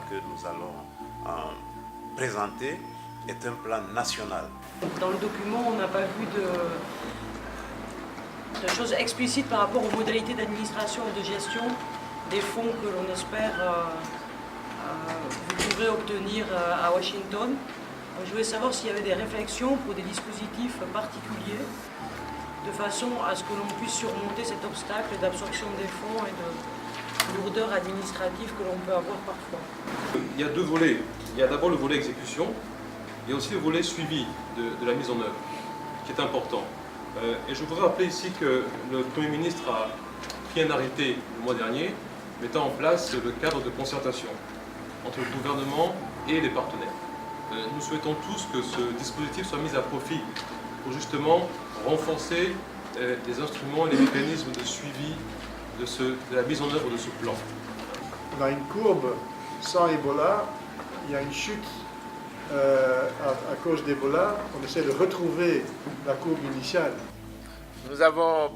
que nous allons présenter est un plan national. Dans le document, on n'a pas vu de choses explicites par rapport aux modalités d'administration et de gestion des fonds que l'on espère vous pourrez obtenir à Washington. Je voulais savoir s'il y avait des réflexions pour des dispositifs particuliers de façon à ce que l'on puisse surmonter cet obstacle d'absorption des fonds et de lourdeur administrative que l'on peut avoir parfois. Il y a deux volets. Il y a d'abord le volet exécution, il y a aussi le volet suivi de la mise en œuvre, qui est important. Et je voudrais rappeler ici que le Premier ministre a pris un arrêté le mois dernier mettant en place le cadre de concertation entre le gouvernement et les partenaires. Nous souhaitons tous que ce dispositif soit mis à profit pour justement renforcer les instruments et les mécanismes de suivi de la mise en œuvre de ce plan. On a une courbe sans Ebola, il y a une chute à cause d'Ebola, on essaie de retrouver la courbe initiale. Nous avons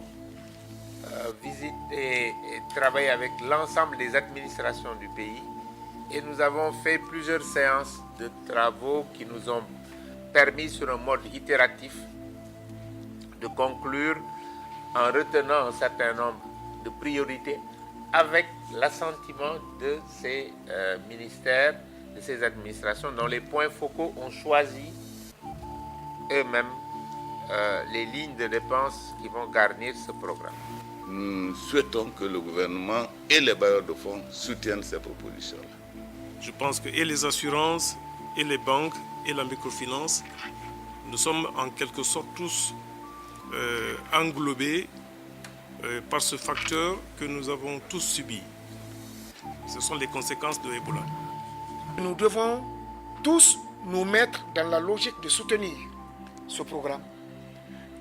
visité et travaillé avec l'ensemble des administrations du pays et nous avons fait plusieurs séances de travaux qui nous ont permis sur un mode itératif de conclure en retenant un certain nombre de priorités avec l'assentiment de ces ministères, de ces administrations dont les points focaux ont choisi eux-mêmes les lignes de dépenses qui vont garnir ce programme. Nous souhaitons que le gouvernement et les bailleurs de fonds soutiennent ces propositions-là. Je pense que et les assurances, et les banques, et la microfinance, nous sommes en quelque sorte tous englobés par ce facteur que nous avons tous subi. Ce sont les conséquences de Ebola. Nous devons tous nous mettre dans la logique de soutenir ce programme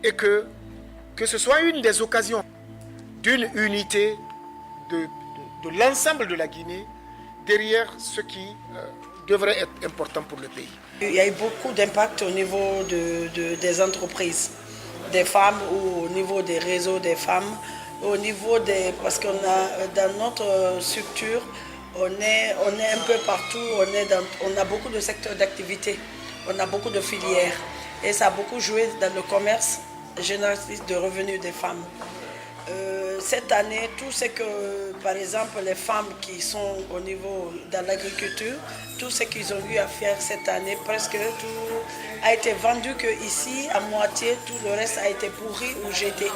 et que ce soit une des occasions d'une unité de l'ensemble de la Guinée derrière ce qui devrait être important pour le pays. Il y a eu beaucoup d'impact au niveau des entreprises, des femmes ou au niveau des réseaux des femmes, parce qu'on a dans notre structure, on est un peu partout, on a beaucoup de secteurs d'activité, on a beaucoup de filières et ça a beaucoup joué dans le commerce génératrice de revenus des femmes. Cette année, tout ce que, par exemple, les femmes qui sont au niveau dans l'agriculture, tout ce qu'ils ont eu à faire cette année, presque tout a été vendu que ici, à moitié, tout le reste a été pourri ou jeté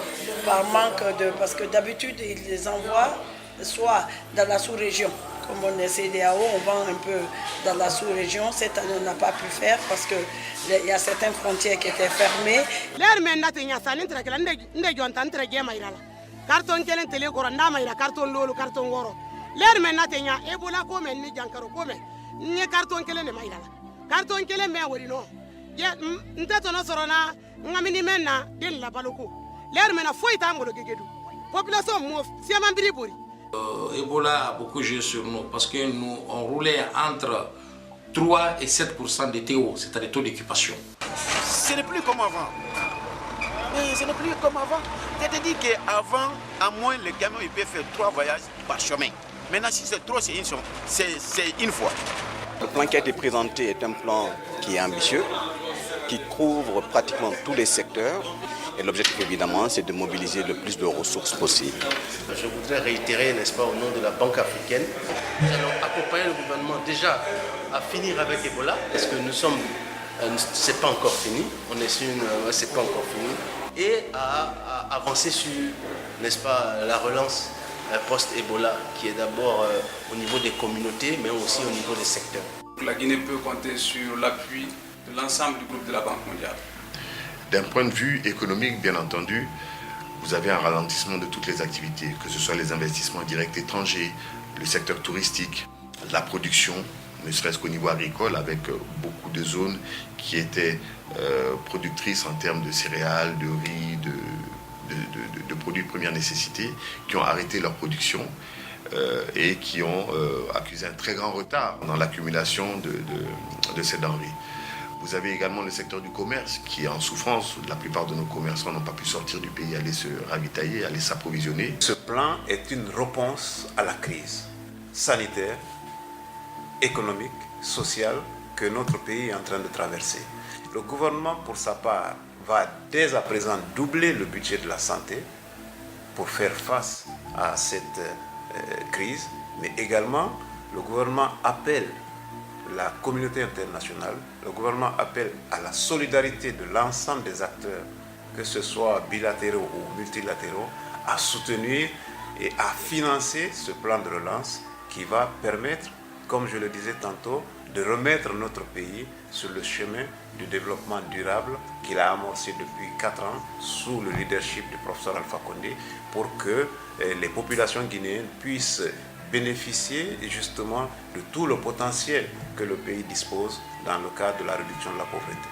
par manque de... Parce que d'habitude, ils les envoient soit dans la sous-région. Comme on est CEDEAO, on vend un peu dans la sous-région. Cette année, on n'a pas pu faire parce qu'il y a certaines frontières qui étaient fermées. Carton kelen tele goro ndama ila carton lolu carton goro ler men natenya ebola ko men ni jankaro ko men ni carton kelen ne maila carton kelen me wori no ye ntato no sorona ngamini men na den la baloko ler men na foita ngolo gegedu population mo siama mbiribori. Ebola a beaucoup joué sur nous parce que nous on roulait entre 3 et 7% de TO, c'est-à-dire taux d'occupation. Ce n'est plus comme avant. Ce n'est plus comme avant. C'est-à-dire qu'avant, à moins, le camion il peut faire 3 voyages par chemin. Maintenant, si c'est trop, c'est une fois. Le plan qui a été présenté est un plan qui est ambitieux, qui couvre pratiquement tous les secteurs. Et l'objectif, évidemment, c'est de mobiliser le plus de ressources possible. Je voudrais réitérer, n'est-ce pas, au nom de la Banque africaine, nous allons accompagner le gouvernement déjà à finir avec Ebola, parce que nous sommes, c'est pas encore fini, on est sur une, c'est pas encore fini, et à avancer sur, n'est-ce pas, la relance post-Ebola, qui est d'abord au niveau des communautés, mais aussi au niveau des secteurs. La Guinée peut compter sur l'appui de l'ensemble du groupe de la Banque mondiale. D'un point de vue économique, bien entendu, vous avez un ralentissement de toutes les activités, que ce soit les investissements directs étrangers, le secteur touristique, la production, ne serait-ce qu'au niveau agricole, avec beaucoup de zones qui étaient productrices en termes de céréales, de riz, de produits de première nécessité, qui ont arrêté leur production et qui ont accusé un très grand retard dans l'accumulation de ces denrées. Vous avez également le secteur du commerce qui est en souffrance. La plupart de nos commerçants n'ont pas pu sortir du pays, aller se ravitailler, aller s'approvisionner. Ce plan est une réponse à la crise sanitaire, économique, sociale que notre pays est en train de traverser. Le gouvernement, pour sa part, va dès à présent doubler le budget de la santé pour faire face à cette crise, mais également le gouvernement appelle la communauté internationale, le gouvernement appelle à la solidarité de l'ensemble des acteurs, que ce soit bilatéraux ou multilatéraux, à soutenir et à financer ce plan de relance qui va permettre, comme je le disais tantôt, de remettre notre pays sur le chemin du développement durable qu'il a amorcé depuis 4 ans sous le leadership du professeur Alpha Condé pour que les populations guinéennes puissent bénéficier justement de tout le potentiel que le pays dispose dans le cadre de la réduction de la pauvreté.